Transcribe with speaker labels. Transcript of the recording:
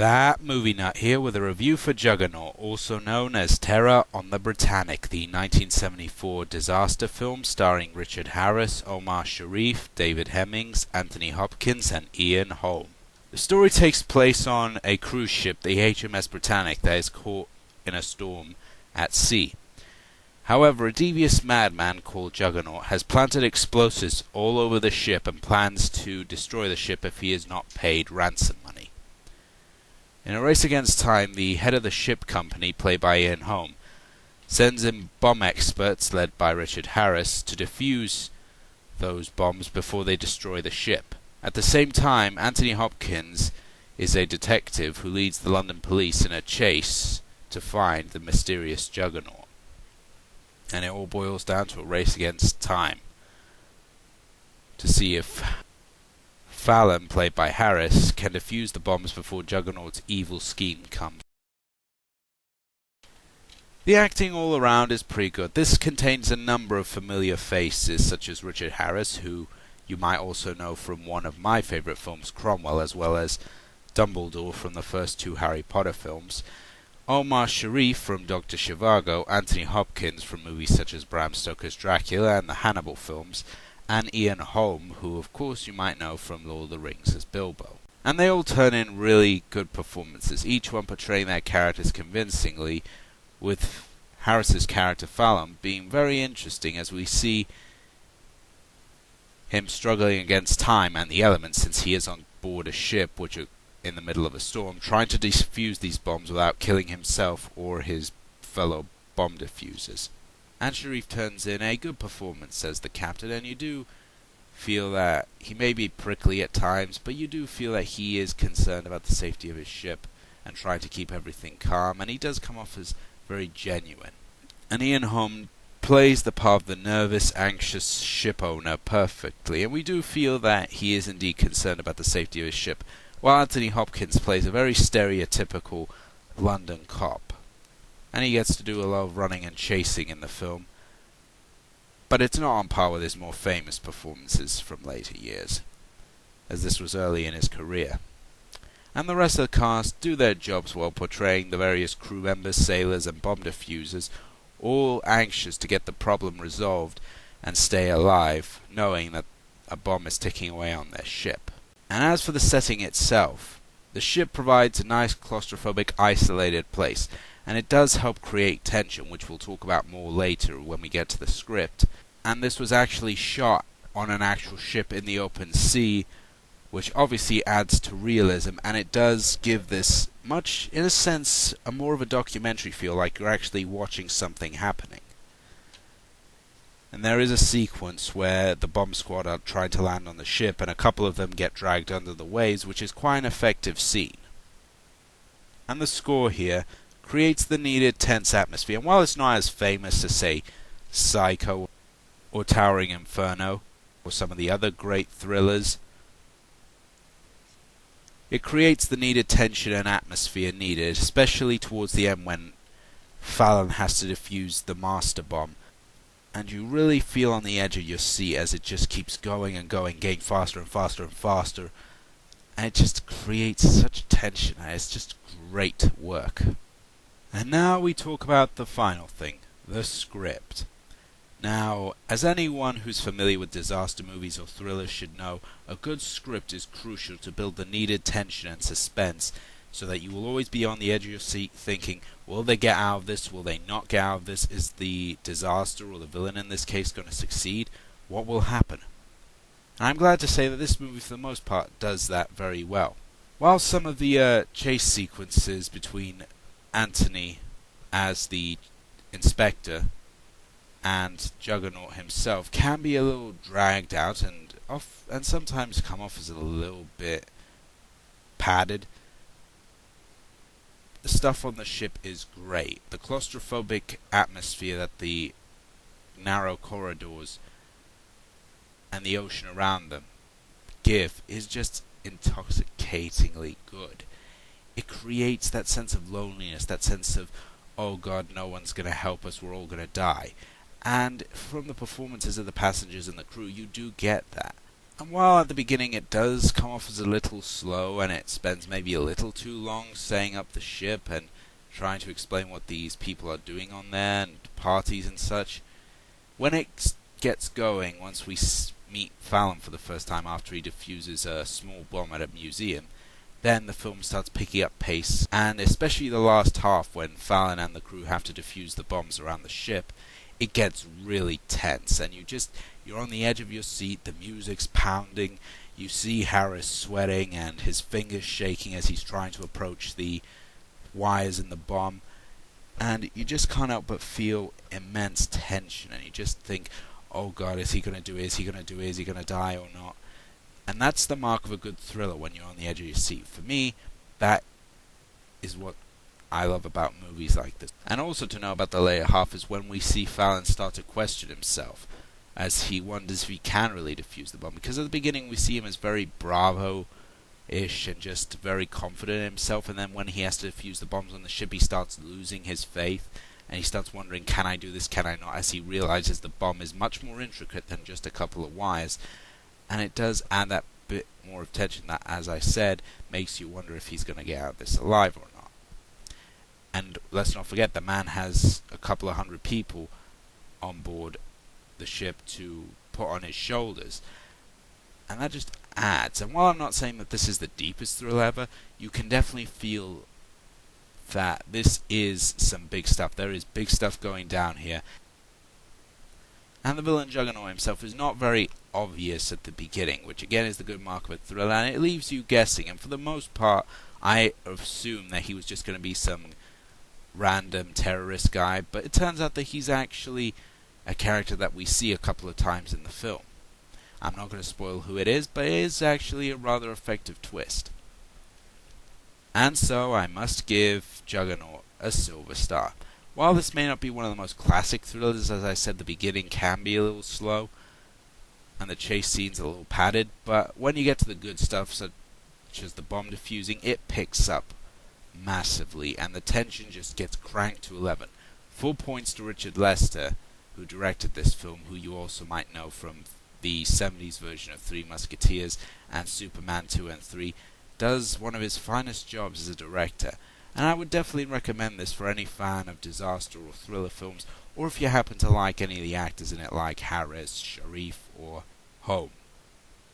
Speaker 1: That Movie Nut here with a review for Juggernaut, also known as Terror on the Britannic, the 1974 disaster film starring Richard Harris, Omar Sharif, David Hemmings, Anthony Hopkins, and Ian Holm. The story takes place on a cruise ship, the HMS Britannic, that is caught in a storm at sea. However, a devious madman called Juggernaut has planted explosives all over the ship and plans to destroy the ship if he is not paid ransom money. In a race against time, the head of the ship company, played by Ian Holm, sends in bomb experts, led by Richard Harris, to defuse those bombs before they destroy the ship. At the same time, Anthony Hopkins is a detective who leads the London police in a chase to find the mysterious Juggernaut. And it all boils down to a race against time to see if Fallon, played by Harris, can defuse the bombs before Juggernaut's evil scheme comes. The acting all around is pretty good. This contains a number of familiar faces, such as Richard Harris, who you might also know from one of my favourite films, Cromwell, as well as Dumbledore from the first two Harry Potter films, Omar Sharif from Dr. Zhivago, Anthony Hopkins from movies such as Bram Stoker's Dracula and the Hannibal films, and Ian Holm, who of course you might know from Lord of the Rings as Bilbo. And they all turn in really good performances, each one portraying their characters convincingly, with Harris's character Fallon being very interesting as we see him struggling against time and the elements since he is on board a ship which are in the middle of a storm, trying to defuse these bombs without killing himself or his fellow bomb diffusers. And Sharif turns in a good performance as the captain, and you do feel that he may be prickly at times, but you do feel that he is concerned about the safety of his ship and trying to keep everything calm, and he does come off as very genuine. And Ian Holm plays the part of the nervous, anxious ship owner perfectly, and we do feel that he is indeed concerned about the safety of his ship, while Anthony Hopkins plays a very stereotypical London cop. And he gets to do a lot of running and chasing in the film, but it's not on par with his more famous performances from later years, as this was early in his career. And the rest of the cast do their jobs while portraying the various crew members, sailors and bomb diffusers, all anxious to get the problem resolved and stay alive, knowing that a bomb is ticking away on their ship. And as for the setting itself, the ship provides a nice claustrophobic isolated place, and it does help create tension, which we'll talk about more later when we get to the script. And this was actually shot on an actual ship in the open sea, which obviously adds to realism, and it does give this much, in a sense, a more of a documentary feel, like you're actually watching something happening. And there is a sequence where the bomb squad are trying to land on the ship, and a couple of them get dragged under the waves, which is quite an effective scene. And the score here creates the needed tense atmosphere, and while it's not as famous as, say, Psycho or Towering Inferno or some of the other great thrillers, it creates the needed tension and atmosphere needed, especially towards the end when Fallon has to defuse the master bomb, and you really feel on the edge of your seat as it just keeps going and going, getting faster and faster and faster, and it just creates such tension, and it's just great work. And now we talk about the final thing, the script. Now, as anyone who's familiar with disaster movies or thrillers should know, a good script is crucial to build the needed tension and suspense, so that you will always be on the edge of your seat thinking, will they get out of this, will they not get out of this, is the disaster or the villain in this case going to succeed, what will happen? And I'm glad to say that this movie for the most part does that very well. While some of the chase sequences between Anthony as the inspector and Juggernaut himself can be a little dragged out and sometimes come off as a little bit padded, the stuff on the ship is great. The claustrophobic atmosphere that the narrow corridors and the ocean around them give is just intoxicatingly good. It creates that sense of loneliness, that sense of, oh God, no one's going to help us, we're all going to die. And from the performances of the passengers and the crew, you do get that. And while at the beginning it does come off as a little slow, and it spends maybe a little too long setting up the ship and trying to explain what these people are doing on there, and parties and such, when it gets going, once we meet Fallon for the first time after he defuses a small bomb at a museum, then the film starts picking up pace, and especially the last half when Fallon and the crew have to defuse the bombs around the ship, it gets really tense, and you're on the edge of your seat, the music's pounding, you see Harris sweating and his fingers shaking as he's trying to approach the wires in the bomb, and you just can't help but feel immense tension, and you just think, oh god, is he going to do it, is he going to do it, is he going to die or not? And that's the mark of a good thriller when you're on the edge of your seat. For me, that is what I love about movies like this. And also to know about the later half is when we see Fallon start to question himself, as he wonders if he can really defuse the bomb. Because at the beginning we see him as very bravo-ish and just very confident in himself, and then when he has to defuse the bombs on the ship, he starts losing his faith, and he starts wondering, can I do this, can I not, as he realizes the bomb is much more intricate than just a couple of wires. And it does add that bit more of tension that, as I said, makes you wonder if he's going to get out of this alive or not. And let's not forget, the man has a couple of hundred people on board the ship to put on his shoulders. And that just adds. And while I'm not saying that this is the deepest thrill ever, you can definitely feel that this is some big stuff. There is big stuff going down here. And the villain Juggernaut himself is not very obvious at the beginning, which again is the good mark of a thriller, and it leaves you guessing. And for the most part, I assumed that he was just going to be some random terrorist guy, but it turns out that he's actually a character that we see a couple of times in the film. I'm not going to spoil who it is, but it is actually a rather effective twist. And so I must give Juggernaut a silver star. While this may not be one of the most classic thrillers, as I said, the beginning can be a little slow, and the chase scene's a little padded, but when you get to the good stuff, such as the bomb defusing, it picks up massively, and the tension just gets cranked to 11. Full points to Richard Lester, who directed this film, who you also might know from the 70s version of Three Musketeers and Superman 2 and 3, does one of his finest jobs as a director. And I would definitely recommend this for any fan of disaster or thriller films, or if you happen to like any of the actors in it like Harris, Sharif, or Holm.